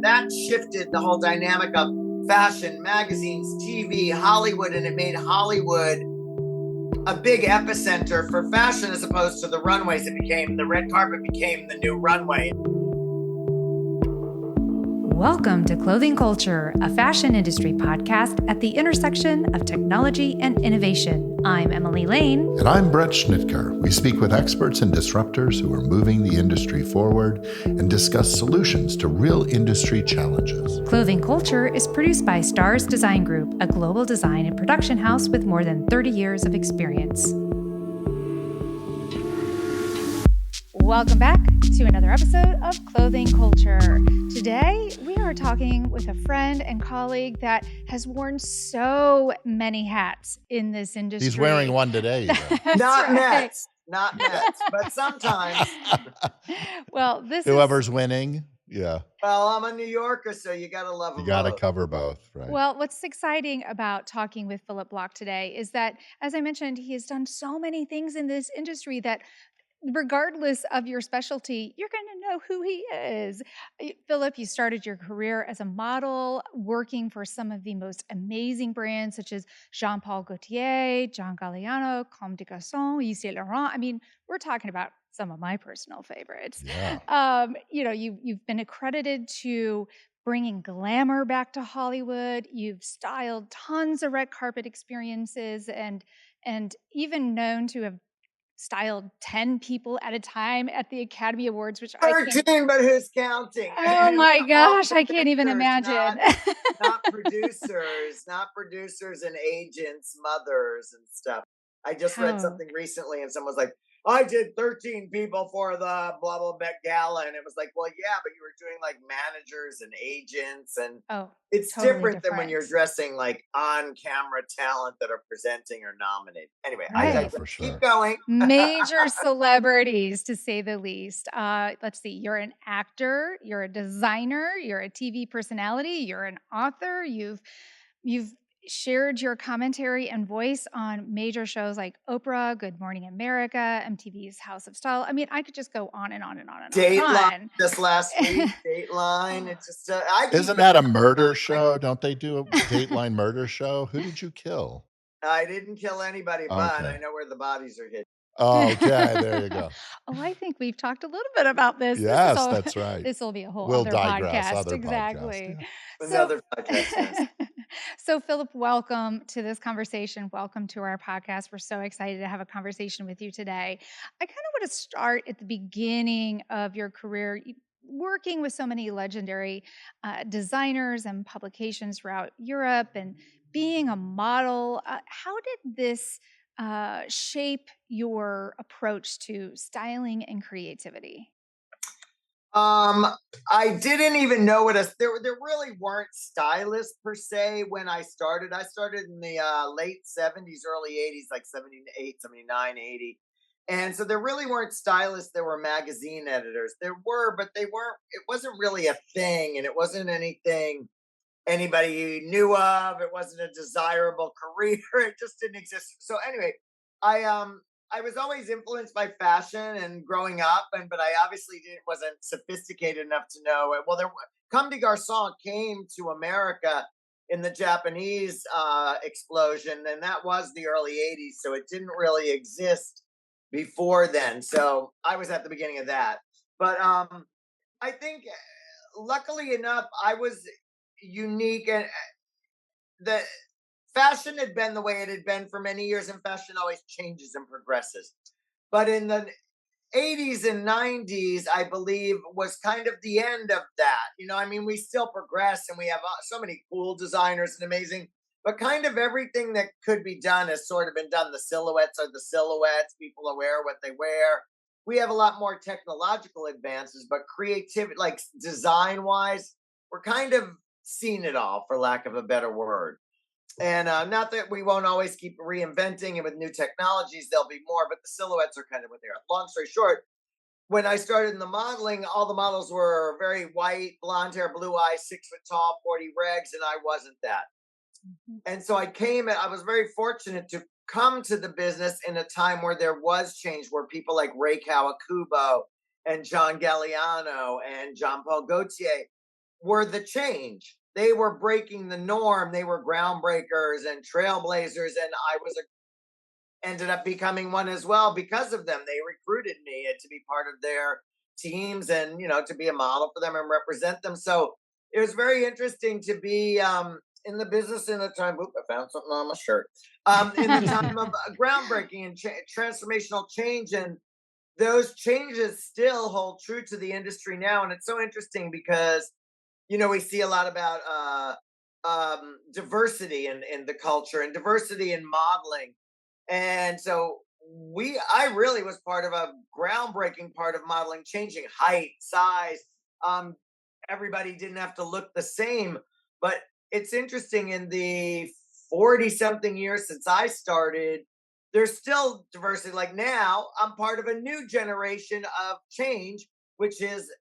that shifted the whole dynamic of fashion, magazines, TV, Hollywood, and it made Hollywood a big epicenter for fashion as opposed to the runways. It became, the red carpet became the new runway. Welcome to Clothing Culture, a fashion industry podcast at the intersection of technology and innovation. I'm Emily Lane. And I'm Bret Schnitker. We speak with experts and disruptors who are moving the industry forward and discuss solutions to real industry challenges. Clothing Culture is produced by Stars Design Group, a global design and production house with more than 30 years of experience. Welcome back to another episode of Clothing Culture. Today, we are talking with a friend and colleague that has worn so many hats in this industry. He's wearing one today. Not right. Not Mets, but sometimes. Well, whoever's winning. Yeah. Well, I'm a New Yorker, so you got to love them. You got to cover both, right? Well, what's exciting about talking with Phillip Bloch today is that, as I mentioned, he has done so many things in this industry that regardless of your specialty, you're going to know who he is. Phillip, you started your career as a model, working for some of the most amazing brands such as Jean-Paul Gaultier, John Galliano, Comme des Garçons, Yves Saint Laurent. I mean, we're talking about some of my personal favorites. Yeah. You've been accredited to bringing glamour back to Hollywood. You've styled tons of red carpet experiences and even known to have styled 10 people at a time at the Academy Awards, which 13, but who's counting? Oh my gosh, I can't even imagine. Not producers and agents, mothers and stuff. I just read something recently and someone was like, I did 13 people for the blah, blah, Met Gala. And it was like, well, yeah, but you were doing like managers and agents. And it's totally different than when you're dressing like on camera talent that are presenting or nominated. Anyway, right. For sure. Keep going. Major celebrities, to say the least. Let's see, you're an actor, you're a designer, you're a TV personality, you're an author, you've shared your commentary and voice on major shows like Oprah, Good Morning America, MTV's House of Style. I mean, I could just go on and on and on and Dateline this last week. Dateline. It's just isn't that a murder show? Don't they do a Dateline murder show? Who did you kill? I didn't kill anybody, but I know where the bodies are hidden. Oh, okay, there you go. I think we've talked a little bit about this. Yes, that's right. This will be a whole we'll other digress, podcast. Other exactly. Podcast, yeah. Another podcast. So, Phillip, welcome to this conversation. Welcome to our podcast. We're so excited to have a conversation with you today. I kind of want to start at the beginning of your career, working with so many legendary designers and publications throughout Europe and being a model. How did this shape your approach to styling and creativity? I didn't even know there really weren't stylists per se when I started. I started in the late 70s, early 80s, like 78, 79, 80. And so there really weren't stylists. There were magazine editors. There were, but it wasn't really a thing, and it wasn't anything anybody knew of. It wasn't a desirable career. It just didn't exist. So anyway, I was always influenced by fashion and growing up, but I obviously wasn't sophisticated enough to know it. Well, Comme des Garçons came to America in the Japanese explosion, and that was the early 80s, so it didn't really exist before then. So I was at the beginning of that. But I think, luckily enough, I was unique, and the fashion had been the way it had been for many years, and fashion always changes and progresses. But in the 80s and 90s, I believe, was kind of the end of that. We still progress, and we have so many cool designers and amazing, but kind of everything that could be done has sort of been done. The silhouettes are the silhouettes. People wear what they wear. We have a lot more technological advances, but creativity, like design-wise, we're kind of seen it all, for lack of a better word. And not that we won't always keep reinventing, and with new technologies, there'll be more, but the silhouettes are kind of what they are. Long story short, when I started in the modeling, all the models were very white, blonde hair, blue eyes, 6 foot tall, 40 regs, and I wasn't that. Mm-hmm. And so I was very fortunate to come to the business in a time where there was change, where people like Rei Kawakubo and John Galliano and Jean-Paul Gaultier were the change. They were breaking the norm. They were groundbreakers and trailblazers, and ended up becoming one as well because of them. They recruited me to be part of their teams and to be a model for them and represent them. So it was very interesting to be in the business in the time. Oop, I found something on my shirt. In the time of groundbreaking and transformational change, and those changes still hold true to the industry now. And it's so interesting because we see a lot about diversity in the culture and diversity in modeling. And so I really was part of a groundbreaking part of modeling, changing height, size. Um, Everybody didn't have to look the same. But it's interesting, in the 40 something years since I started, there's still diversity. Like now, I'm part of a new generation of change, which is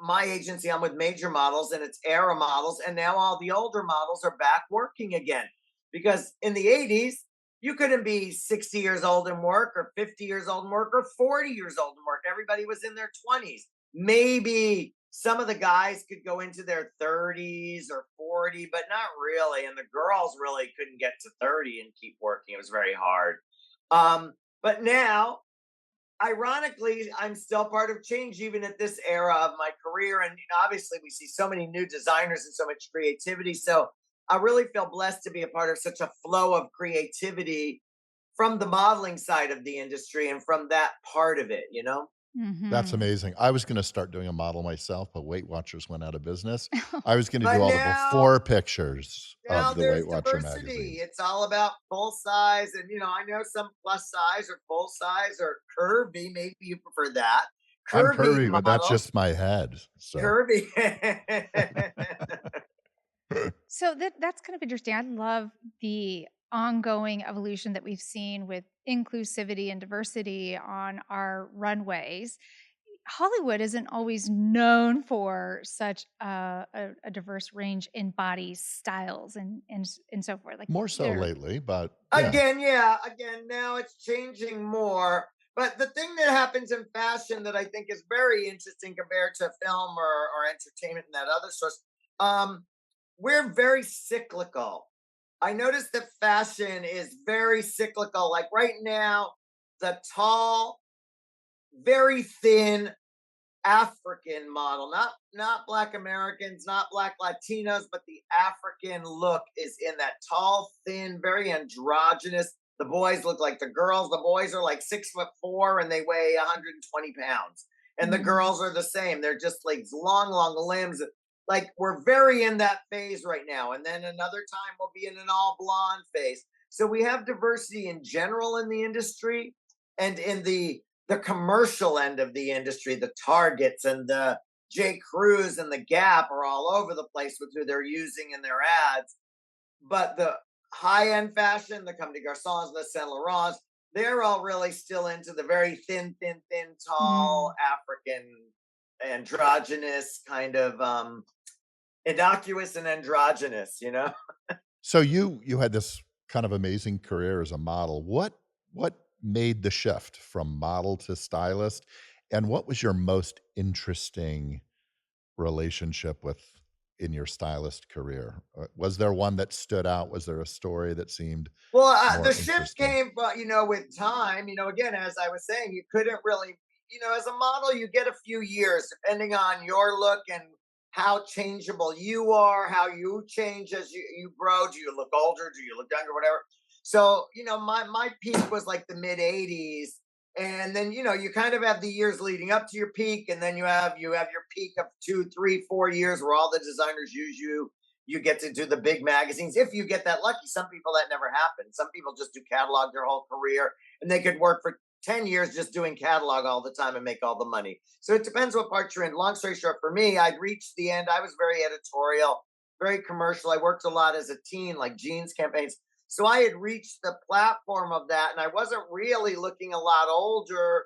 my agency. I'm with Major Models, and it's era models. And now all the older models are back working again. Because in the 80s, you couldn't be 60 years old and work, or 50 years old and work, or 40 years old and work. Everybody was in their 20s. Maybe some of the guys could go into their 30s or 40, but not really. And the girls really couldn't get to 30 and keep working. It was very hard. But now, ironically, I'm still part of change, even at this era of my career. And obviously, we see so many new designers and so much creativity. So I really feel blessed to be a part of such a flow of creativity from the modeling side of the industry and from that part of it. That's Mhm. amazing. I was gonna start doing a model myself, but Weight Watchers went out of business. I was gonna do But all the now, before pictures now of the Weight there's Watcher diversity. magazine. It's all about full size. And, I know some plus size or full size or curvy. Maybe you prefer that. I'm Curvy curvy, but that's models. just my head, so Curvy. So that's kind of interesting. I love the ongoing evolution that we've seen with inclusivity and diversity on our runways. Hollywood isn't always known for such a diverse range in body styles and so forth. Like more so they're lately, but yeah. Again, yeah, again, now it's changing more. But the thing that happens in fashion that I think is very interesting compared to film or entertainment and that other source, um, we're very cyclical. I noticed that fashion is very cyclical. Like right now, the tall, very thin African model, not Black Americans, not Black Latinos, but the African look is in that tall, thin, very androgynous. The boys look like the girls. The boys are like 6'4" and they weigh 120 pounds, and the Mhm. girls are the same. They're just like long, long limbs. Like we're very in that phase right now, and then another time we'll be in an all blonde phase. So we have diversity in general in the industry, and in the commercial end of the industry, the Targets and the J. Crews and the Gap are all over the place with who they're using in their ads. But the high end fashion, the Comme des Garçons, the Saint Laurents, they're all really still into the very thin, thin, thin, tall Mm. African androgynous kind of innocuous and androgynous. So you had this kind of amazing career as a model. What made the shift from model to stylist, and what was your most interesting relationship with in your stylist career? Was there one that stood out? Was there a story that seemed Well, the more shift interesting? came, but with time. Again, as I was saying, you couldn't really, as a model, you get a few years depending on your look and how changeable you are, how you change as you grow. Do you look older? Do you look younger? Whatever. So, my peak was like the mid '80s, and then you kind of have the years leading up to your peak, and then you have your peak of 2, 3, 4 years where all the designers use you. You get to do the big magazines if you get that lucky. Some people that never happens. Some people just do catalog their whole career, and they could work for 10 years just doing catalog all the time and make all the money. So it depends what part you're in. Long story short, for me, I'd reached the end. I was very editorial, very commercial. I worked a lot as a teen, like jeans campaigns. So I had reached the platform of that, and I wasn't really looking a lot older.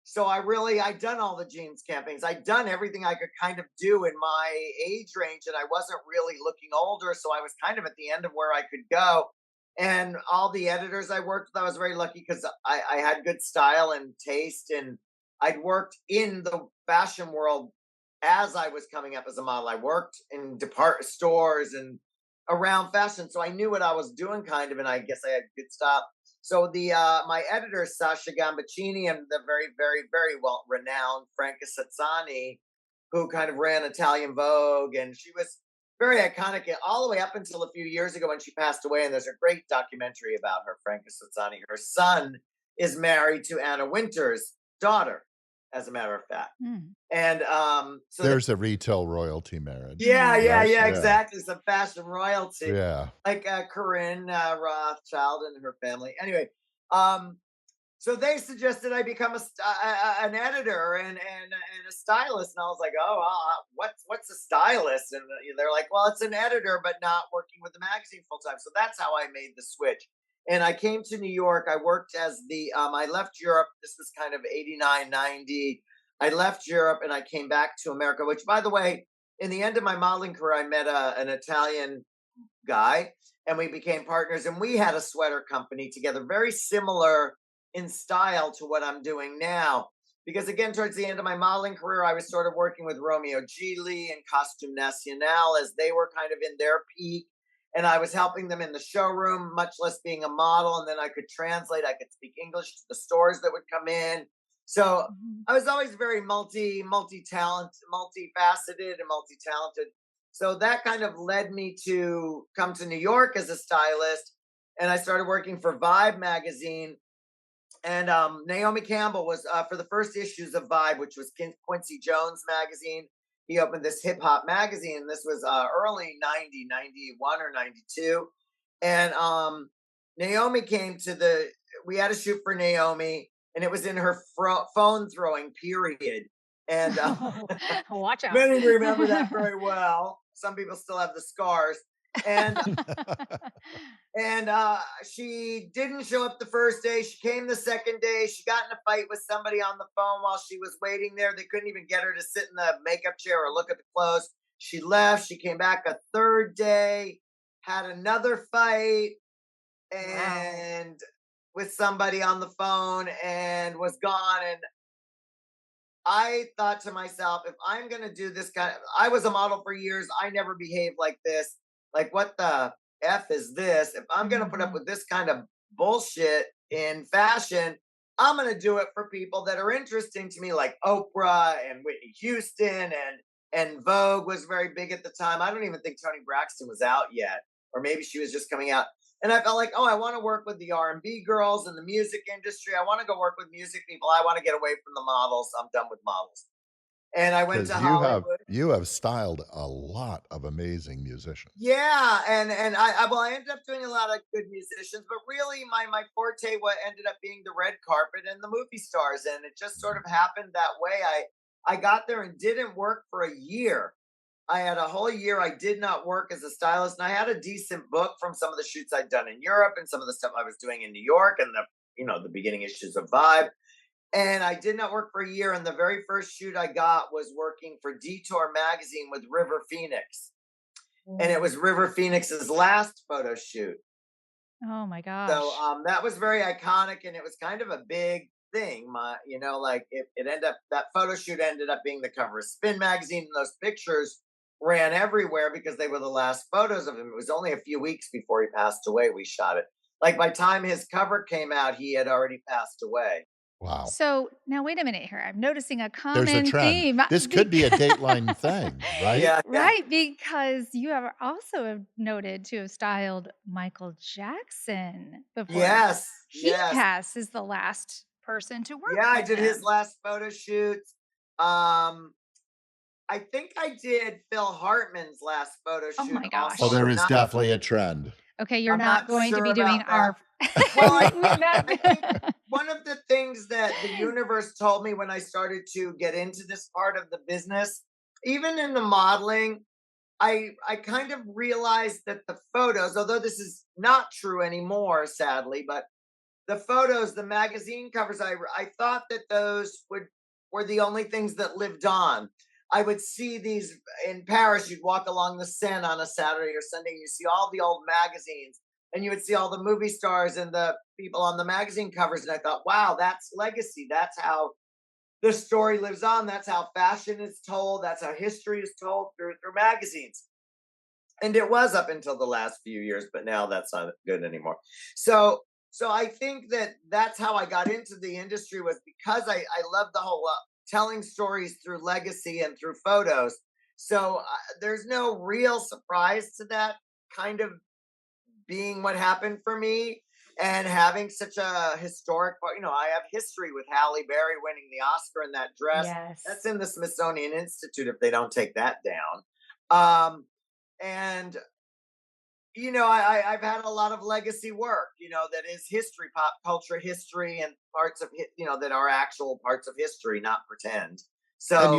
So I'd done all the jeans campaigns. I'd done everything I could kind of do in my age range, and I wasn't really looking older. So I was kind of at the end of where I could go. And all the editors I worked with, I was very lucky because I had good style and taste, and I'd worked in the fashion world as I was coming up as a model. I worked in department stores and around fashion, so I knew what I was doing kind of, and I guess I had good stuff. So the my editor Sasha Gambaccini and the very, very, very well renowned Franca Sazzani, who kind of ran Italian Vogue, and she was very iconic all the way up until a few years ago when she passed away. And there's a great documentary about her, Franca Sazzani. Her son is married to Anna Wintour's daughter, as a matter of fact. Mm. And so they, There's a retail royalty marriage, yeah, Mm. yeah, right? yeah, Yeah. exactly. Some fashion royalty, Yeah. like Corinne Rothschild and her family. Anyway, um, so they suggested I become an editor and a stylist, and I was like, oh, what's a stylist? And they're like, well, it's an editor, but not working with the magazine full time. So that's how I made the switch. And I came to New York. I worked as the I left Europe. This was kind of 89, 90. I left Europe and I came back to America. Which, by the way, in the end of my modeling career, I met an Italian guy and we became partners and we had a sweater company together, very similar in style to what I'm doing now. Because again, towards the end of my modeling career, I was sort of working with Romeo Gigli and Costume National as they were kind of in their peak. And I was helping them in the showroom, much less being a model. And then I could translate, I could speak English to the stores that would come in. So Mhm. I was always very multi-talented, multifaceted, and multi-talented. So that kind of led me to come to New York as a stylist. And I started working for Vibe magazine. And Naomi Campbell was for the first issues of Vibe, which was Quincy Jones magazine. He opened this hip hop magazine. This was early 90, 91 or 92. And Naomi came to we had a shoot for Naomi, and it was in her phone throwing period. And Oh, watch out. many remember that very well. Some people still have the scars. And she didn't show up the first day. She came the second day. She got in a fight with somebody on the phone while she was waiting there. They couldn't even get her to sit in the makeup chair or look at the clothes. She left. She came back a third day, had another fight, Wow. and with somebody on the phone and was gone. And I thought to myself, if I'm going to do this kind of, I was a model for years. I never behaved like this. Like, what the F is this? If I'm going to put up Mhm. with this kind of bullshit in fashion, I'm going to do it for people that are interesting to me, like Oprah and Whitney Houston and Vogue was very big at the time. I don't even think Toni Braxton was out yet, or maybe she was just coming out. And I felt like, oh, I want to work with the R&B girls in the music industry. I want to go work with music people. I want to get away from the models. I'm done with models. And I went to Because Hollywood. you have styled a lot of amazing musicians. Yeah, and I ended up doing a lot of good musicians, but really my forte what ended up being the red carpet and the movie stars, and it just sort Mhm. of happened that way. I got there and didn't work for a year. I had a whole year I did not work as a stylist, and I had a decent book from some of the shoots I'd done in Europe and some of the stuff I was doing in New York and the beginning issues of Vibe. And I did not work for a year. And the very first shoot I got was working for Detour magazine with River Phoenix. And it Mm. was River Phoenix's last photo shoot. Oh my So gosh. that was very iconic and it was kind of a big thing. Like it ended up that photo shoot ended up being the cover of Spin magazine, and those pictures ran everywhere because they were the last photos of him. It was only a few weeks before he passed away. We shot it. Like by the time his cover came out, he had already passed away. Wow. So now wait a minute here. I'm noticing a There's a common trend. theme This could be a because Dateline thing, right? Yeah, yeah. right, because you are also noted to have styled Michael Jackson before Yes, he yes. passed as the last person to Yeah, work I with did his him. last photo shoots. Um, I think I did Phil Hartman's last photo Oh shoot my also. Oh, gosh. there I'm is not definitely a trend. Okay, you're I'm not not going to sure be doing about that. our Well, not I think one of the things that the universe told me when I started to get into this part of the business, even in the modeling, I kind of realized that the photos, although this is not true anymore, sadly, but the photos, the magazine covers, I thought that those would were the only things that lived on. I would see these in Paris. You'd walk along the Seine on a Saturday or Sunday, and you see all the old magazines, and you would see all the movie stars and the people on the magazine covers. And I thought, wow, that's legacy. That's how the story lives on. That's how fashion is told. That's how history is told through magazines. And it was up until the last few years, but now that's not good anymore. So I think that that's how I got into the industry, was because I love the whole telling stories through legacy and through photos. So there's no real surprise to that kind of being what happened for me, and having such a historic part. I have history with Halle Berry winning the Oscar in that dress. That's Yes. in the Smithsonian Institute if they don't take that down. Um, and I've had a lot of legacy work, that is history, pop culture history, and parts of that are actual parts of history, not pretend. And So,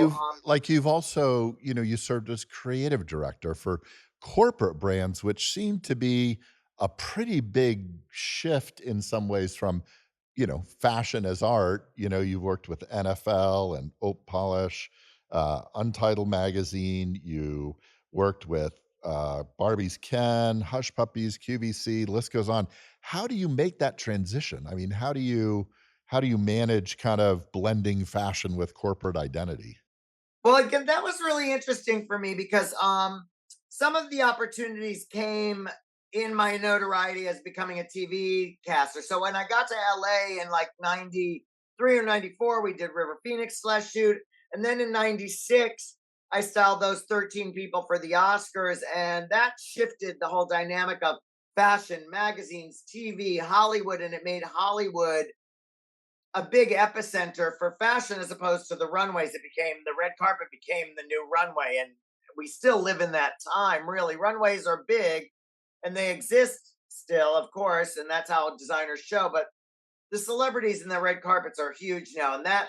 you've also, you served as creative director for corporate brands, which seem to be a pretty big shift in some ways from, fashion as art. You've worked with NFL and Oak Polish, Untitled Magazine. You worked with Barbie's Ken, Hush Puppies, QVC, list goes on. How do you make that transition? I mean, how do you manage kind of blending fashion with corporate identity? well, again, that was really interesting for me because some of the opportunities came in my notoriety as becoming a TV caster. So when I got to LA in like 93 or 94, we did River Phoenix slash shoot. And then in 96, I styled those 13 people for the Oscars. And that shifted the whole dynamic of fashion, magazines, TV, Hollywood. And it made Hollywood a big epicenter for fashion, as opposed to the runways. It became the red carpet became the new runway, and we still live in that time. Really, runways are big, and they exist still, of course, and that's how designers show. But the celebrities and the red carpets are huge now, and that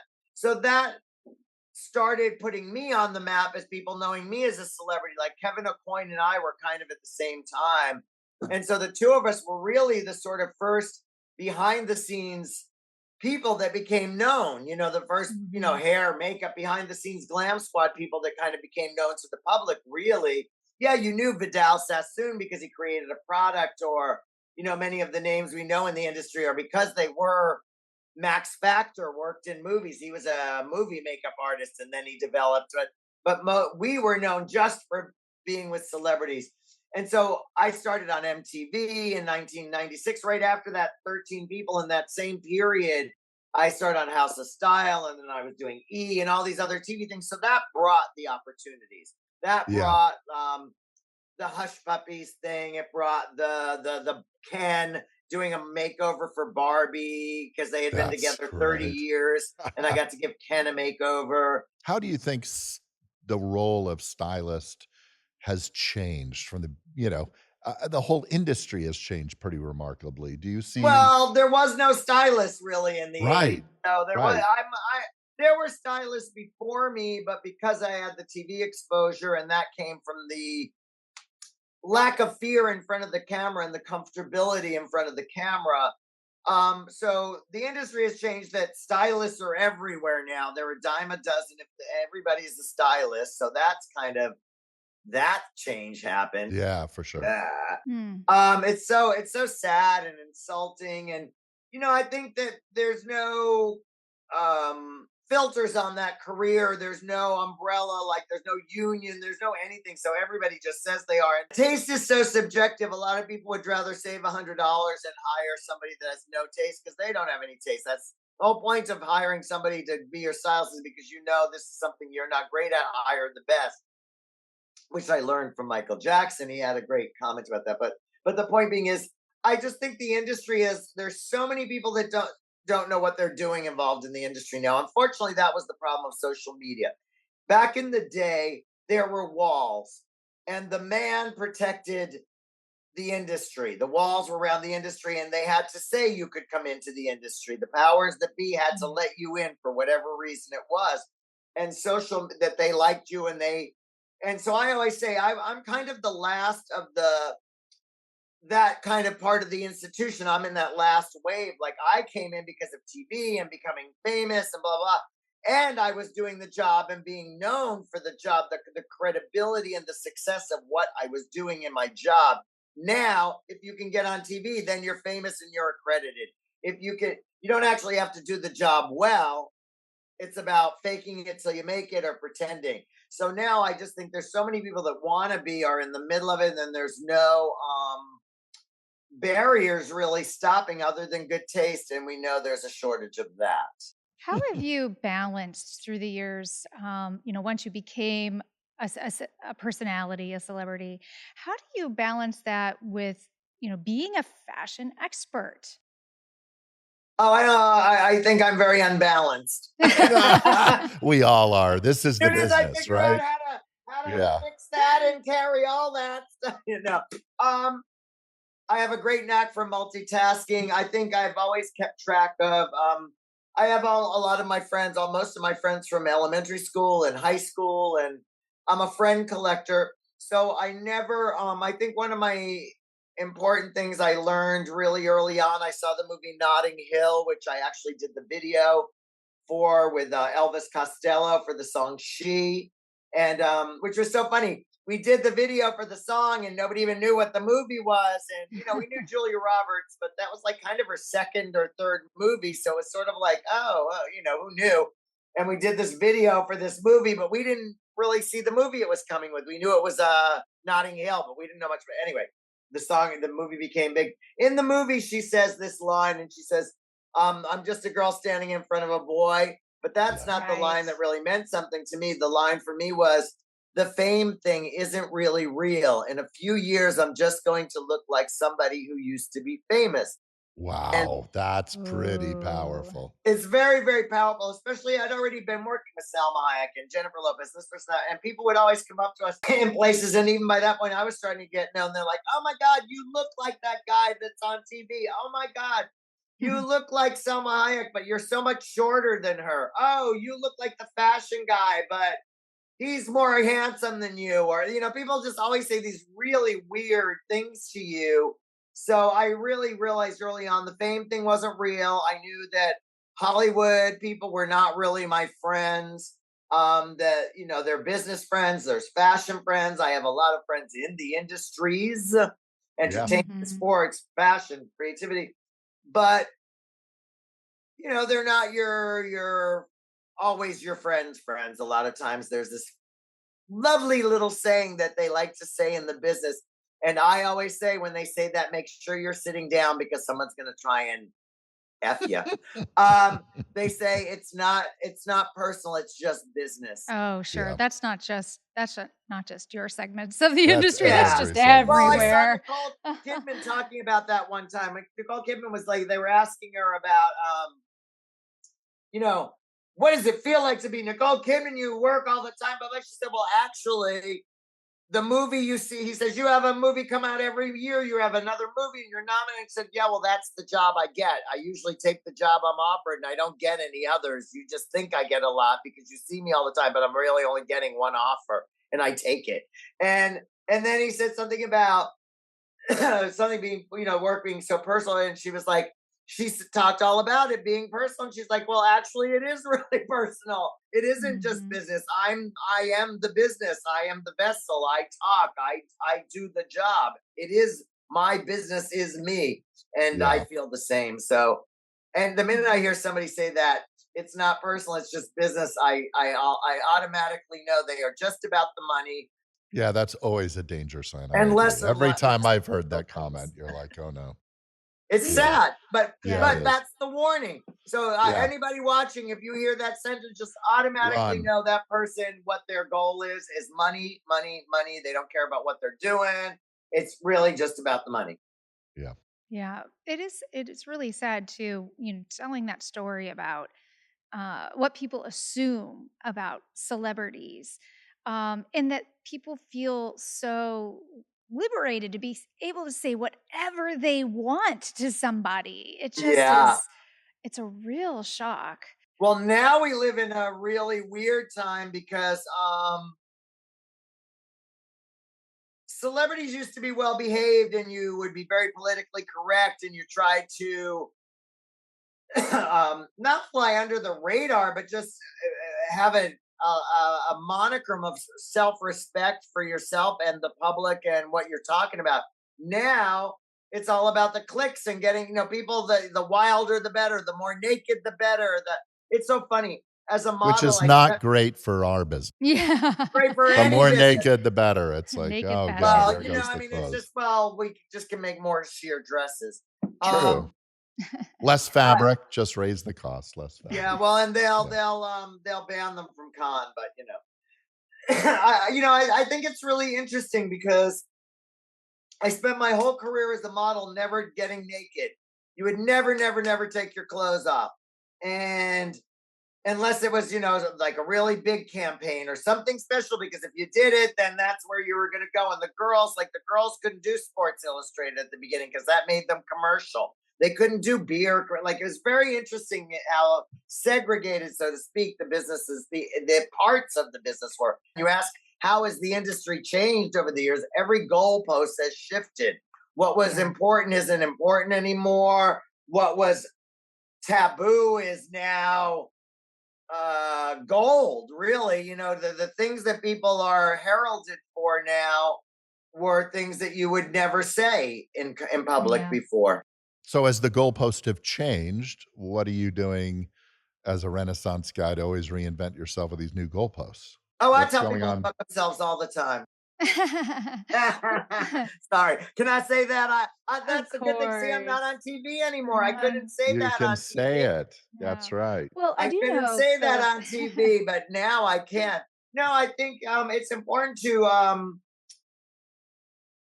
started putting me on the map as people knowing me as a celebrity. Like Kevin Aucoin and I were kind of at the same time, and so the two of us were really the sort of first behind the scenes people that became known. The first, Mhm. hair, makeup, behind the scenes glam squad people that kind of became known to the public, really. Yeah, you knew Vidal Sassoon because he created a product, or, many of the names we know in the industry are because they were. Max Factor worked in movies. He was a movie makeup artist, and then he developed it. But we were known just for being with celebrities. And so I started on MTV in 1996. Right after that, 13 people in that same period, I started on House of Style, and then I was doing E and all these other TV things. So that brought the opportunities. That Yeah, brought the Hush Puppies thing. It brought the Ken doing a makeover for Barbie because they had been that's together 30 great. years, and I got to give Ken a makeover. How do you think the role of stylist has changed from the whole industry has changed pretty remarkably. Do you see? Well, there was no stylist really in the 80s. Right, No, there was. right. There were stylists before me, but because I had the TV exposure, and that came from the lack of fear in front of the camera and the comfortability in front of the camera. So the industry has changed, that stylists are everywhere now. They're a dime a dozen if everybody's a stylist. So that's kind of that change happened. Yeah, for sure. Yeah. Hmm. It's so sad and insulting, and I think that there's no filters on that career. There's no umbrella, like there's no union, there's no anything. So everybody just says they are. And taste is so subjective. A lot of people would rather save $100 and hire somebody that has no taste because they don't have any taste. That's the whole point of hiring somebody to be your stylist, is because this is something you're not great at. Hire the best, which I learned from Michael Jackson. He had a great comment about that. But the point being is, I just think the industry is, there's so many people that don't know what they're doing involved in the industry now. Unfortunately, that was the problem of social media. Back in the day, there were walls, and the man protected the industry. The walls were around the industry, and they had to say you could come into the industry. The powers that be had to let you in for whatever reason it was, and social, that they liked you, and so I always say I'm kind of the last of that kind of part of the institution. I'm in that last wave. Like, I came in because of TV and becoming famous and blah blah. And I was doing the job and being known for the job, the credibility and the success of what I was doing in my job. Now, if you can get on TV, then you're famous and you're accredited. If you don't actually have to do the job well. It's about faking it till you make it or pretending. So now I just think there's so many people that want to be are in the middle of it, and then there's no barriers really stopping other than good taste, and we know there's a shortage of that. How have you balanced through the years, once you became a personality, a celebrity, how do you balance that with, being a fashion expert? Oh, I know. I think I'm very unbalanced. As We all are. This is the soon as I business, figure out right? how to Yeah. fix that and carry all that stuff, Um, I have a great knack for multitasking. I think I've always kept track of. I have a lot of my friends, most of my friends from elementary school and high school, and I'm a friend collector. So I never. I think one of my important things I learned really early on. I saw the movie Notting Hill, which I actually did the video for with Elvis Costello for the song "She," and which was so funny. We did the video for the song, and nobody even knew what the movie was. And we knew Julia Roberts, but that was like kind of her second or third movie, so it's sort of like, oh, well, who knew? And we did this video for this movie, but we didn't really see the movie it was coming with. We knew it was Notting Hill, but we didn't know much. But anyway, the movie became big. In the movie, she says this line, and she says, I'm just a girl standing in front of a boy. But that's Yeah. not the Right. line that really meant something to me. The line for me was, the fame thing isn't really real. In a few years, I'm just going to look like somebody who used to be famous. And Wow, that's pretty Ooh. powerful. it's very, very powerful, especially I'd already been working with Salma Hayek and Jennifer Lopez, this person, that, and people would always come up to us in places. And even by that point, I was starting to get known. They're like, oh my God, you look like that guy that's on TV. Oh my God, you look like Salma Hayek, but you're so much shorter than her. Oh, you look like the fashion guy, but he's more handsome than you. Or people just always say these really weird things to you. So I really realized early on the fame thing wasn't real. I knew that Hollywood people were not really my friends. That they're business friends, there's fashion friends. I have a lot of friends in the industries, Yeah. entertainment, Mhm. sports, fashion, creativity, but they're not your always your friends. A lot of times there's this lovely little saying that they like to say in the business. And I always say, when they say that, make sure you're sitting down because someone's going to try and F you. They say it's not personal. It's just business. Oh, sure. Yeah. That's not just your segments of the That's industry. That's Yeah. every just segment. Well, I Yeah. saw everywhere. Nicole Kidman talking about that one time. Like, Nicole Kidman was like, they were asking her about, you know, what does it feel like to be Nicole Kidman? You work all the time. But like she said, well, actually, the movie you see, he says, you have a movie come out every year, you have another movie and you're nominated. I said, yeah, well, that's the job I get. I usually take the job I'm offered and I don't get any others. You just think I get a lot because you see me all the time, but I'm really only getting one offer and I take it. And then he said something about something being, work being so personal. And she was like, talked all about it being personal. And she's like, well, actually, it is really personal. It isn't just Mhm. business. I am the business. I am the vessel. I talk. I do the job. It is my business is me. And I Yeah. feel the same. So, and the minute I hear somebody say that it's not personal, it's just business, I automatically know they are just about the money Yeah, that's always a danger sign, I and agree. less of Every time less I've of heard real that comment, things. you're like, "Oh, no." It's We Yeah. sad, but Yeah, Yeah. it but is. that's the warning. So Yeah. anybody watching, if you hear that sentence, just automatically Run. know that person what their goal is money, money, money. They don't care about what they're doing. It's really just about the money. Yeah. Yeah. It is really sad too, telling that story about what people assume about celebrities, and that people feel so liberated to be able to say whatever they want to somebody. It just Yeah. is, it's a real shock. Well, now we live in a really weird time because celebrities used to be well behaved and you would be very politically correct and you tried to not fly under the radar, but just have a monicum of self-respect for yourself and the public and what you're talking about. Now it's all about the clicks and getting people. The wilder the better, the more naked the better. It's so funny. as a Which model, is I not spent great for our business. Yeah. great for The any more business. naked, the better. It's like, Naked "Oh god, fashion. Well, there you know, goes I the mean, it's clothes." just, well, we just can make more sheer dresses. True. Um, Less but fabric, just raise the cost, less yeah, fabric. well, and Yeah. they'll ban them from con, but you know, I think it's really interesting because I spent my whole career as a model never getting naked. You would never take your clothes off. And unless it was, like a really big campaign or something special, because if you did it, then that's where you were going to go. And the girls couldn't do Sports Illustrated at the beginning because that made them commercial. They couldn't do beer. Like, it was very interesting how segregated, so to speak, the businesses, the parts of the business were. You ask, how has the industry changed over the years? Every goalpost has shifted. What was Yeah. important isn't important anymore. What was taboo is now gold, really. The things that people are heralded for now were things that you would never say in public Yeah. before. So as the goalposts have changed, what are you doing as a Renaissance guy to always reinvent yourself with these new goalposts? Oh, I What's tell going people on? about themselves all the time. Sorry, can I say that? Of That's a good thing. See, I'm course. not on TV anymore. I No, couldn't say You that can on say TV. it. That's no. right. Well, I I do couldn't know, say that Philip. on TV, but now I can. No, I think it's important to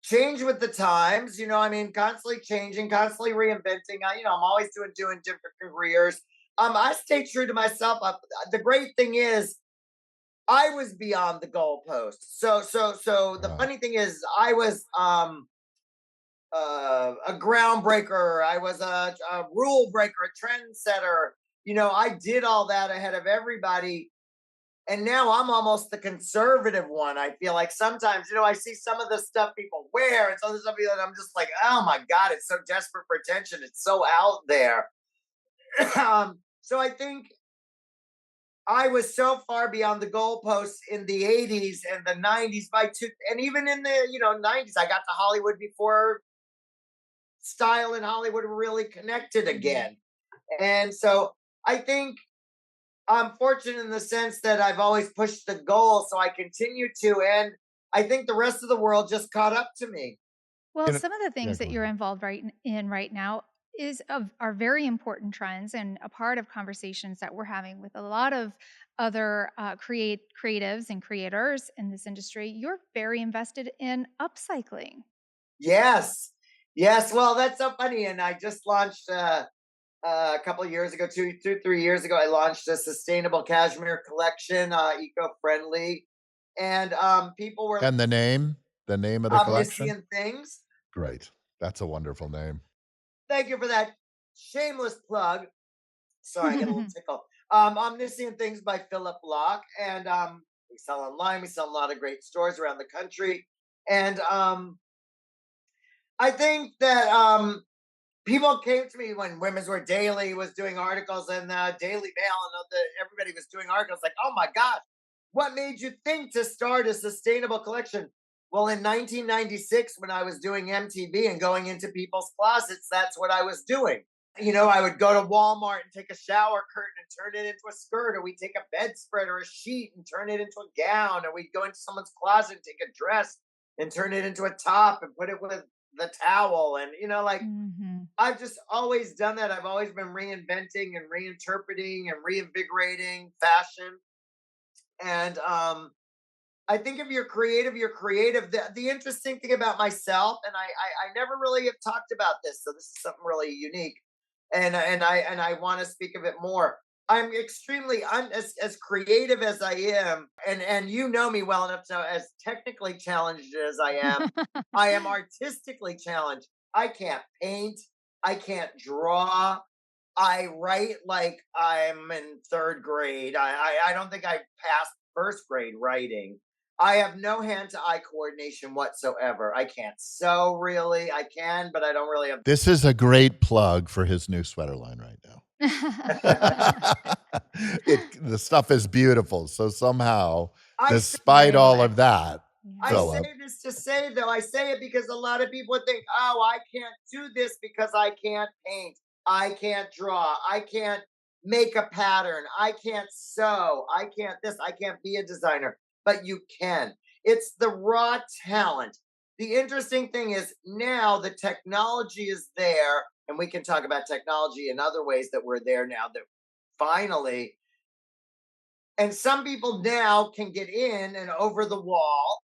change with the times. I mean, constantly changing, constantly reinventing. I'm always doing different careers. I stay true to myself. The great thing is I was beyond the goalpost. So the Right. funny thing is I was a groundbreaker. I was a rule breaker, a trendsetter. I did all that ahead of everybody. And now I'm almost the conservative one. I feel like sometimes, I see some of the stuff people wear and some of the stuff that I'm just like, oh my God, it's so desperate for attention. It's so out there. So I think I was so far beyond the goalposts in the 80s and the 90s and even in the, 90s, I got to Hollywood before style in Hollywood really connected Mhm. again. And so I think I'm fortunate in the sense that I've always pushed the goal, so I continue to, and I think the rest of the world just caught up to me. Well, You know some of the Yeah, things go that you're ahead. involved in right now are very important trends and a part of conversations that we're having with a lot of other creatives and creators in this industry. You're very invested in upcycling. Yes, yes. Well, that's so funny, and I just launched a couple of years ago, 3 years ago. I launched a sustainable cashmere collection, eco-friendly, and people were And the name of the collection? omniscient things. Great. That's a wonderful name. Thank you for that shameless plug. Sorry, I get a little tickle. Omniscient Things by Phillip Bloch, and we sell online. We sell a lot of great stores around the country, and I think that people came to me when Women's Wear Daily was doing articles and Daily Mail and everybody was doing articles like, "Oh my God, what made you think to start a sustainable collection?" Well, in 1996, when I was doing MTV and going into people's closets, that's what I was doing. I would go to Walmart and take a shower curtain and turn it into a skirt, or we'd take a bedspread or a sheet and turn it into a gown, or we'd go into someone's closet and take a dress and turn it into a top and put it with the towel. And, like, Hmm. I've just always done that. I've always been reinventing and reinterpreting and reinvigorating fashion. And I think if you're creative, you're creative. The interesting thing about myself, and I never really have talked about this, so this is something really unique, and I want to speak of it more. I'm extremely as creative as I am, and you know me well enough to know as technically challenged as I am artistically challenged. I can't paint. I can't draw. I write like I'm in third grade. I don't think I passed first grade writing. I have no hand to eye coordination whatsoever. I can't sew really. I can, but I don't really have. This is a great plug for his new sweater line right now. The stuff is beautiful, so somehow, I say, despite Very all much of so. that, I Yeah. say Philip, this to say though. I say it because a lot of people think, oh, I can't do this because I can't paint. I can't draw. I can't. make a pattern. I can't sew. I can't this. I can't be a designer, but you can. It's the raw talent. The interesting thing is now the technology is there, and we can talk about technology in other ways that we're there now that finally, and some people now can get in and over the wall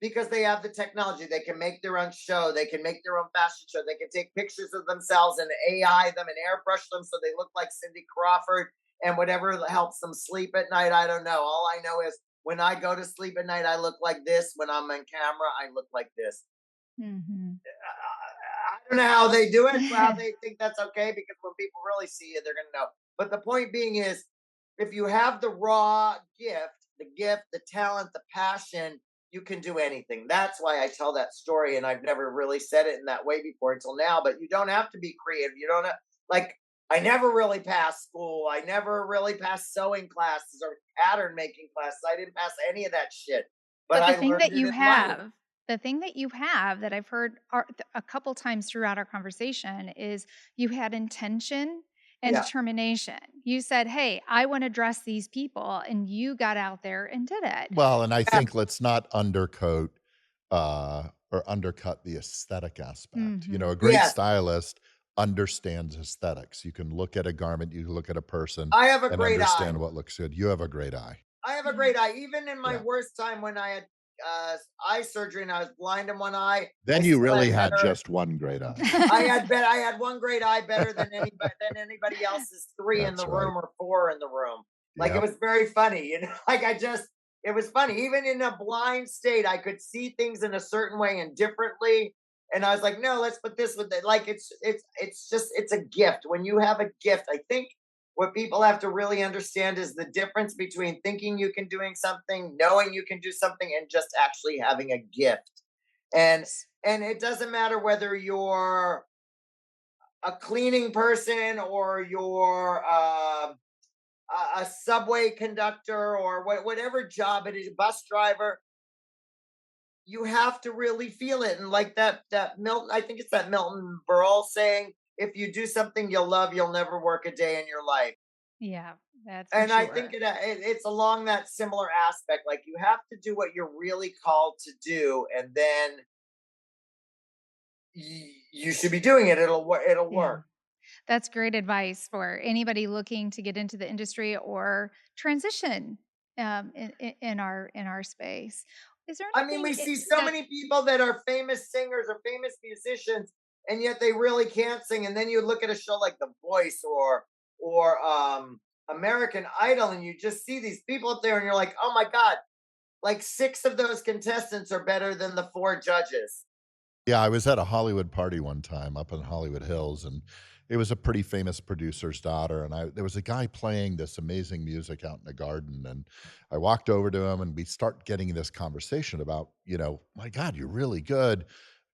because they have the technology. They can make their own show. They can make their own fashion show. They can take pictures of themselves and AI them and airbrush them so they look like Cindy Crawford and whatever helps them sleep at night. I don't know. All I know is when I go to sleep at night, I look like this. When I'm on camera, I look like this. Mhm. I don't know how they do it, how they think that's okay, because when people really see you, they're going to know. But the point being is, if you have the raw gift, the talent, the passion, you can do anything. That's why I tell that story. And I've never really said it in that way before until now, but you don't have to be creative. You don't have, like, I never really passed school. I never really passed sewing classes or pattern making classes. I didn't pass any of that shit, but But I learned it in life. the thing that you have that I've heard a couple times throughout our conversation is you had intention and Yeah. determination. You said, "Hey, I want to dress these people," and you got out there and did it. Well, and I Yeah. think let's not or undercut the aesthetic aspect. You know, Mhm. a great Yes. stylist understands aesthetics. You can look at a garment, you can look at a person I have a and great eye. understand what looks good. You have a great eye. I have a Yeah. great eye. Even in my Yeah. worst time when I had eye surgery and I was blind in one eye, I Then you still really had had better. just one great eye. I had one great eye better than anybody else's three in That's the right. room or four in the room. Like it Yep. was very funny, you know. Like it was funny. Even in a blind state, I could see things in a certain way and differently. And I was like, no, let's put this with it. Like it's a gift. When you have a gift, I think what people have to really understand is the difference between thinking you can doing something, knowing you can do something, and just actually having a gift. And and it doesn't matter whether you're a cleaning person or you're a subway conductor or whatever job it is, bus driver. You have to really feel it, and like that Milton, I think it's that Milton Berle saying, "If you do something you'll love, you'll never work a day in your life." Yeah, that's for And I think sure. it's along that similar aspect. Like you have to do what you're really called to do, and then you should be doing it. It'll Yeah. work. That's great advice for anybody looking to get into the industry or transition in our space. Is there I mean, we anything see so that many people that are famous singers or famous musicians, and yet they really can't sing. And then you look at a show like The Voice or American Idol, and you just see these people up there, and you're like, oh my god, like six of those contestants are better than the four judges. Yeah, I was at a Hollywood party one time up in Hollywood Hills, and it was a pretty famous producer's daughter, and there was a guy playing this amazing music out in the garden, and I walked over to him, and we start getting this conversation about, "My god, you're really good.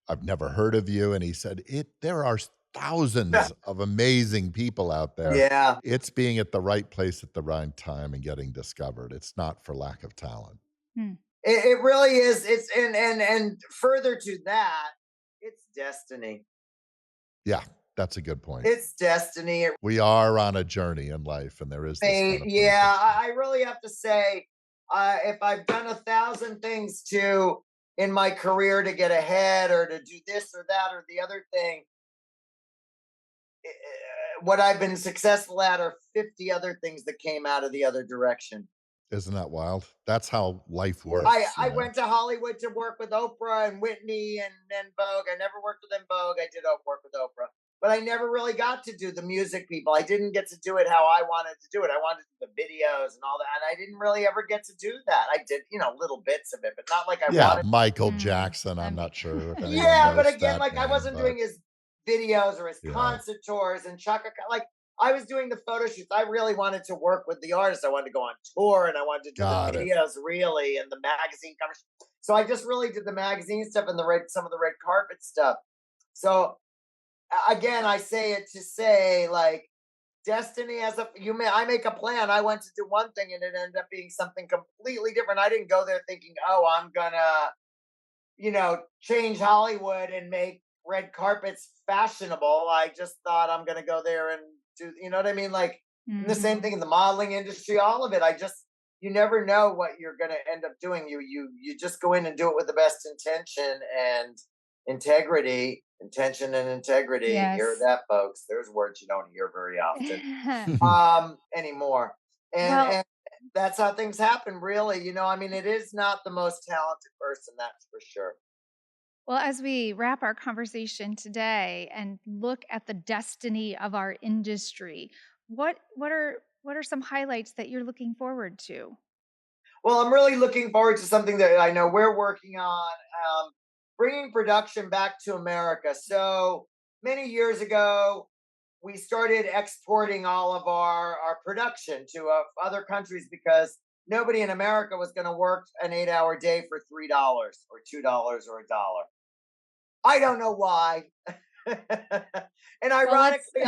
I've never heard of you," and he said, there are thousands of amazing people out there. Yeah, It's being at the right place at the right time and getting discovered. It's not for lack of talent." hmm, it really is. It's and further to that, it's destiny. Yeah, that's a good point. It's destiny. We are on a journey in life, and there is this kind of point Yeah, of I really have to say, if I've done 1,000 things to in my career to get ahead or to do this or that or the other thing, what I've been successful at are 50 other things that came out of the other direction. isn't that wild? That's how life I works, I went to Hollywood to work with Oprah and Whitney and Vogue. I never worked with them Vogue. I did work with Oprah, but I never really got to do the music people. I didn't get to do it how I wanted to do it. I wanted to do the videos and all that, and I didn't really ever get to do that. I did, little bits of it, but not like I Yeah, wanted. Michael hmm, Jackson, I I'm mean, not sure if anyone Yeah, but knows again, that like I name, wasn't but doing his videos or his yeah, concert tours and like I was doing the photo shoots. I really wanted to work with the artists. I wanted to go on tour and I wanted to do the got it. videos really and the magazine covers. So I just really did the magazine stuff and some of the red carpet stuff. So again, I say it to say like destiny as a I make a plan. I went to do one thing and it ended up being something completely different. I didn't go there thinking, oh, I'm gonna change Hollywood and make red carpets fashionable. I just thought I'm going to go there and do, you know what I mean? Like, And the same Mhm. thing in the modeling industry, all of it. You never know what you're going to end up doing. You just go in and do it with the best intention and integrity, intention and integrity. Hear Yes. that, folks? There's words you don't hear very often anymore. Well, And that's how things happen, really. I mean, it is not the most talented person, that's for sure. as we wrap our conversation today and look at the destiny of our industry, what are some highlights that you're looking forward to? Well, I'm really looking forward to something that I know we're working on, bringing production back to America. So many years ago, we started exporting all of our production to other countries because nobody in America was going to work an 8-hour day for $3 or $2 or $1. I don't know why. And Well, let's ironically,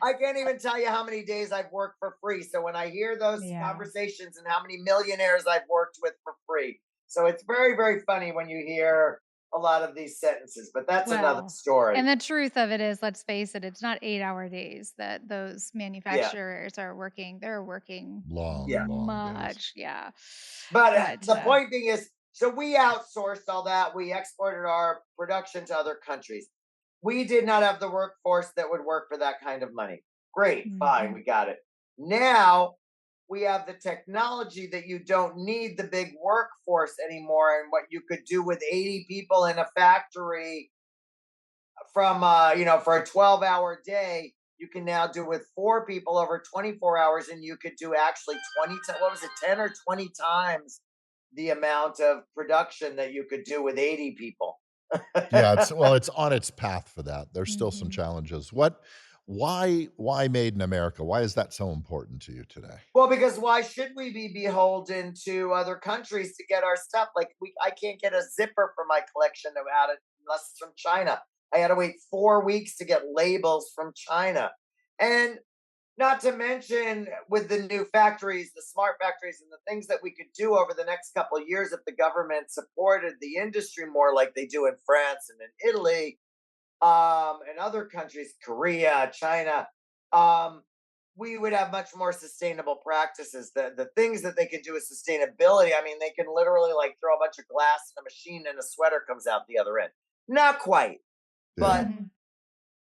I can't even tell you how many days I've worked for free. So when I hear those Yeah. conversations and how many millionaires I've worked with for free, so it's very, very funny when you hear a lot of these sentences, but that's another Well, and story. the truth of it is, let's face it, it's not 8-hour days that those Yeah, manufacturers are working. They're working yeah. Long days. much, yeah. But But, the point being is, so we outsourced all that. We exported our production to other countries. We did not have the workforce that would work for that kind of money. Great, fine, mhm. we got it. Now we have the technology that you don't need the big workforce anymore. And what you could do with 80 people in a factory from, for a 12-hour day, you can now do with 4 people over 24 hours. And you could do actually 20, what was it, 10 or 20 times the amount of production that you could do with 80 people. Yeah, it's on its path for that. There's still some Mhm. challenges. Why made in America? Why is that so important to you today? Well, because why should we be beholden to other countries to get our stuff? Like I can't get a zipper for my collection out it unless it's from China. I had to wait 4 weeks to get labels from China, and not to mention with the new factories, the smart factories, and the things that we could do over the next couple of years if the government supported the industry more, like they do in France and in Italy, and other countries, Korea, China, um, we would have much more sustainable practices. The things that they can do with sustainability, I mean, they can literally like throw a bunch of glass in a machine and a sweater comes out the other end. Not quite, Yeah. but Mhm.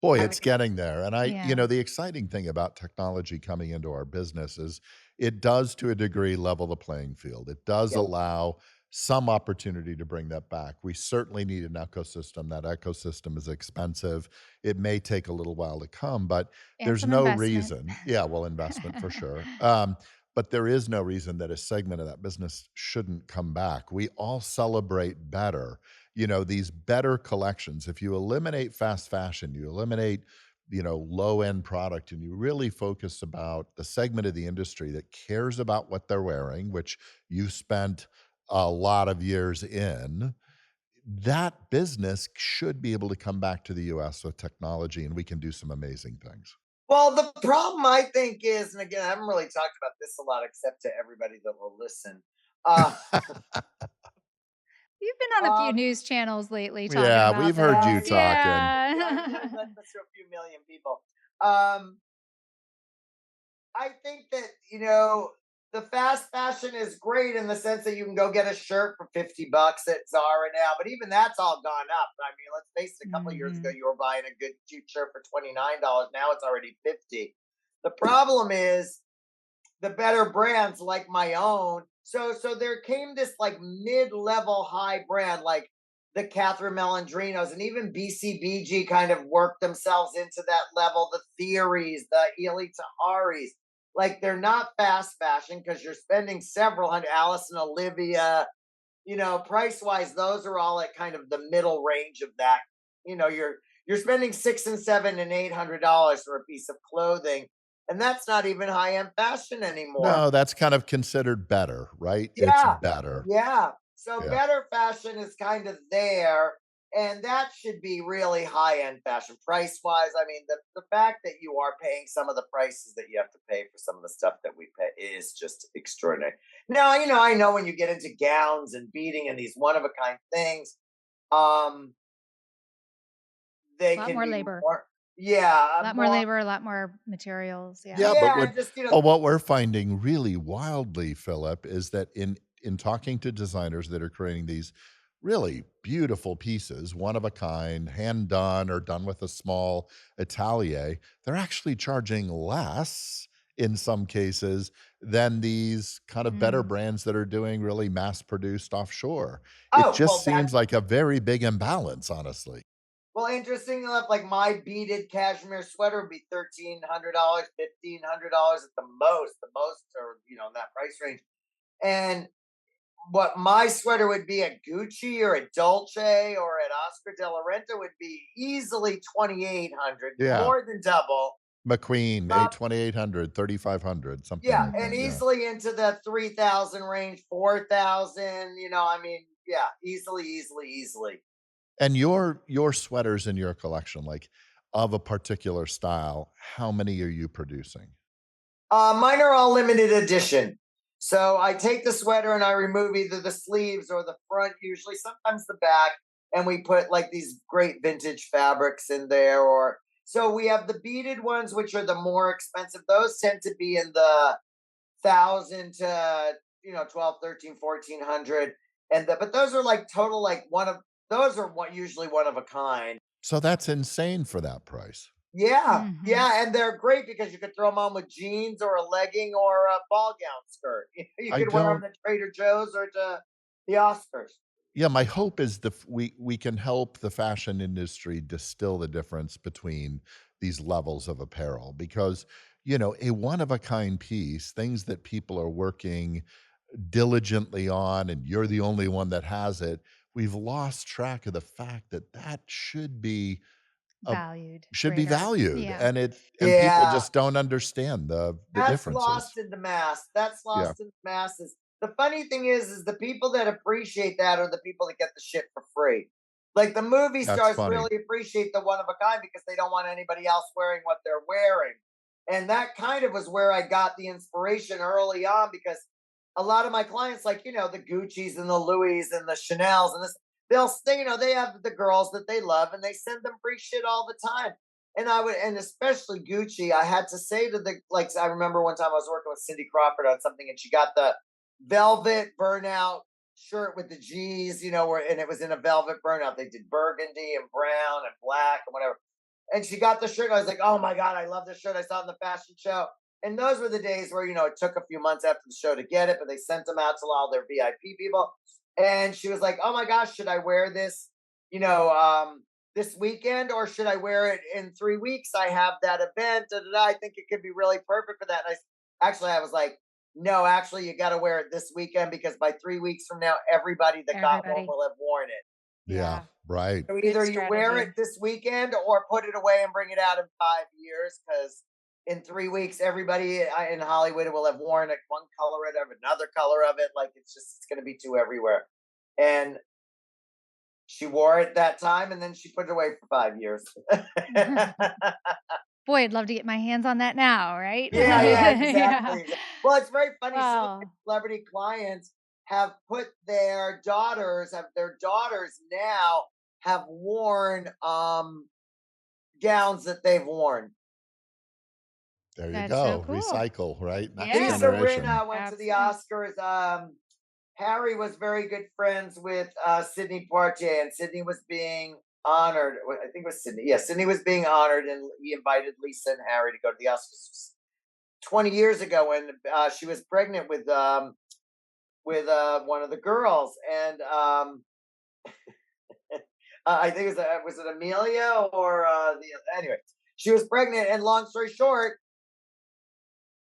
Boy, I it's mean, getting there. And Yeah. the exciting thing about technology coming into our business is it does to a degree level the playing field. It does yeah, allow some opportunity to bring that back. We certainly need an ecosystem. That ecosystem is expensive. It may take a little while to come, but And there's some no investment. reason. Yeah, well, investment for sure. But there is no reason that a segment of that business shouldn't come back. We all celebrate better, these better collections. If you eliminate fast fashion, you eliminate, low end product, and you really focus about the segment of the industry that cares about what they're wearing, which you spent a lot of years in, that business should be able to come back to the US with technology and we can do some amazing things. well, the problem I think is, and again, I haven't really talked about this a lot except to everybody that will listen. Uh, You've been on a few um, news channels lately talking Yeah, about we've heard this. you talking. yeah, Yeah. that's to a few million people. Um, I think that the fast fashion is great in the sense that you can go get a shirt for $50 at Zara now, but even that's all gone up. I mean, let's face it, a couple of years ago Mhm. you were buying a good cute shirt for $29. Now it's already 50. The problem is the better brands like my own. So there came this like mid-level high brand like the Catherine Melandrinos and even BCBG kind of worked themselves into that level. The Theories, the Ely Taharis, like they're not fast fashion because you're spending several hundred. Alice and Olivia, price wise, those are all at kind of the middle range of that. You're spending six and seven and $800 for a piece of clothing, and that's not even high end fashion anymore. No, that's kind of considered better, right? It's Yeah, better. yeah. So Yeah. better fashion is kind of there, and that should be really high end fashion price wise. I mean, the fact that you are paying some of the prices that you have to pay for some of the stuff that we pay is just extraordinary. Now, I know when you get into gowns and beading and these one of a kind things, um, A they lot can more be labor. more. A Yeah, lot more more. labor, a lot more materials, yeah. Yeah, but Yeah, what and just but what we're finding really wildly, Philip, is that in talking to designers that are creating these really beautiful pieces, one of a kind, hand done or done with a small atelier, they're actually charging less in some cases than these kind of better Mm. brands that are doing really mass produced offshore. It oh just well, seems like a very big imbalance, honestly. interesting enough, like my beaded cashmere sweater would be $1,300, $1,500 at the most, or in that price range. And what my sweater would be at Gucci or at Dolce or at Oscar de la Renta would be easily 2,800, Yeah. more than double. McQueen, Uh, 2,800, 3,500, something yeah, like and that, Mhm. yeah. easily into the 3,000 range, 4,000. Yeah, easily, easily, easily. And your sweaters in your collection, like, of a particular style, how many are you producing? Mine are all limited edition. So I take the sweater and I remove either the sleeves or the front, usually sometimes the back, and we put like these great vintage fabrics in there. Or so we have the beaded ones, which are the more expensive. Those tend to be in the thousand to 12, 13, 1400. But those are like total, like one of those are what usually one of a kind. So that's insane for that price. Yeah, Mhm. yeah, and they're great because you could throw them on with jeans or a legging or a ball gown skirt. You I could wear them don't to Trader Joe's or to the Oscars. Yeah, my hope is we can help the fashion industry distill the difference between these levels of apparel because, a one of a kind piece, things that people are working diligently on and you're the only one that has it, we've lost track of the fact that that a Valued should be greater. valued, Yeah. and people Yeah, just don't understand the that's differences. lost in the mass. That's Yeah, lost in the masses. The funny thing is the people that appreciate that are the people that get the shit for free. Like the movie that's stars funny. really appreciate the one of a kind because they don't want anybody else wearing what they're wearing. And that kind of was where I got the inspiration early on because a lot of my clients, like, the Gucci's and the Louis and the Chanel's and this, they'll stay, they have the girls that they love and they send them free shit all the time. And especially Gucci, I had to say to I remember one time I was working with Cindy Crawford on something and she got the velvet burnout shirt with the G's, and it was in a velvet burnout. They did burgundy and brown and black and whatever. And she got the shirt. And I was like, oh my God, I love this shirt. I saw it in the fashion show. And those were the days where, it took a few months after the show to get it, but they sent them out to all their VIP people. And she was like, oh my gosh, should I wear this, you know, um, this weekend or should I wear it in 3 weeks? I have that event. Da, da, da. I think it could be really perfect for that. I was like, no, actually, you got to wear it this weekend because by 3 weeks from now, everybody that got one Everybody. will have worn it. Yeah, Yeah. right. So Good either you wear it strategy. this weekend or put it away and bring it out in 5 years because in 3 weeks, everybody in Hollywood will have worn it, one color of it, another color of it. Like it's going to be too everywhere. And she wore it that time and then she put it away for 5 years. Boy, I'd love to get my hands on that now, right? Yeah, yeah, Yeah. exactly. Well, it's very funny. Some of my Oh, celebrity clients have their daughters now have worn gowns that they've worn. There you that's so go. cool. Recycle, right? Next Yeah, Lisa generation. Rinna went to the absolutely. Oscars. Harry was very good friends with Sidney Poitier, and Sidney was being honored. I think it was Sydney. Yeah, Sydney was being honored, and he invited Lisa and Harry to go to the Oscars 20 years ago when she was pregnant with one of the girls, and I think was it Amelia or anyway, she was pregnant, and long story short,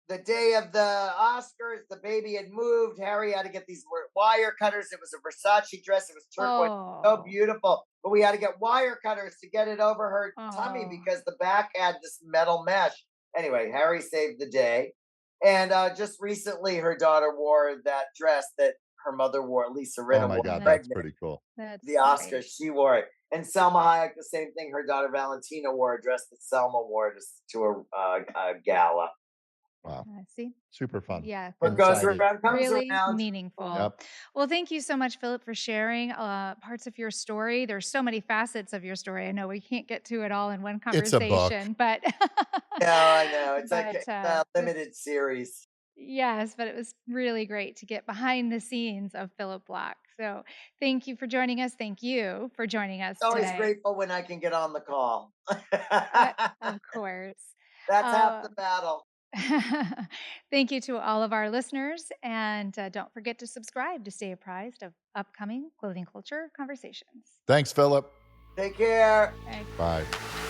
the day of the Oscars, the baby had moved. Harry had to get these wire cutters. It was a Versace dress. It was turquoise, so Oh. beautiful. But we had to get wire cutters to get it over her tummy Oh. because the back had this metal mesh. Anyway, Harry saved the day. And just recently, her daughter wore that dress that her mother wore, Lisa Oh Rinna my wore Oh, god, that's that's pregnant. pretty cool. The that's Oscars, great. she wore it. And Selma Hayek, the same thing. Her daughter Valentina wore a dress that Selma wore to a gala. Wow. See? Super fun. Yeah, What goes Insight. around comes really around. meaningful. Yep. Well, thank you so much, Philip, for sharing parts of your story. There's so many facets of your story. I know we can't get to it all in one It's a book. conversation, but No, I know. It's like but a it was limited series. yes, but it was really great to get behind the scenes of Philip Bloch. So thank you for joining us. Thank you for joining us Always today. grateful when I can get on the call. Of course. That's half Uh, the battle. Thank you to all of our listeners. And don't forget to subscribe to stay apprised of upcoming clothing culture conversations. Thanks, Philip. Take care. Bye. Bye.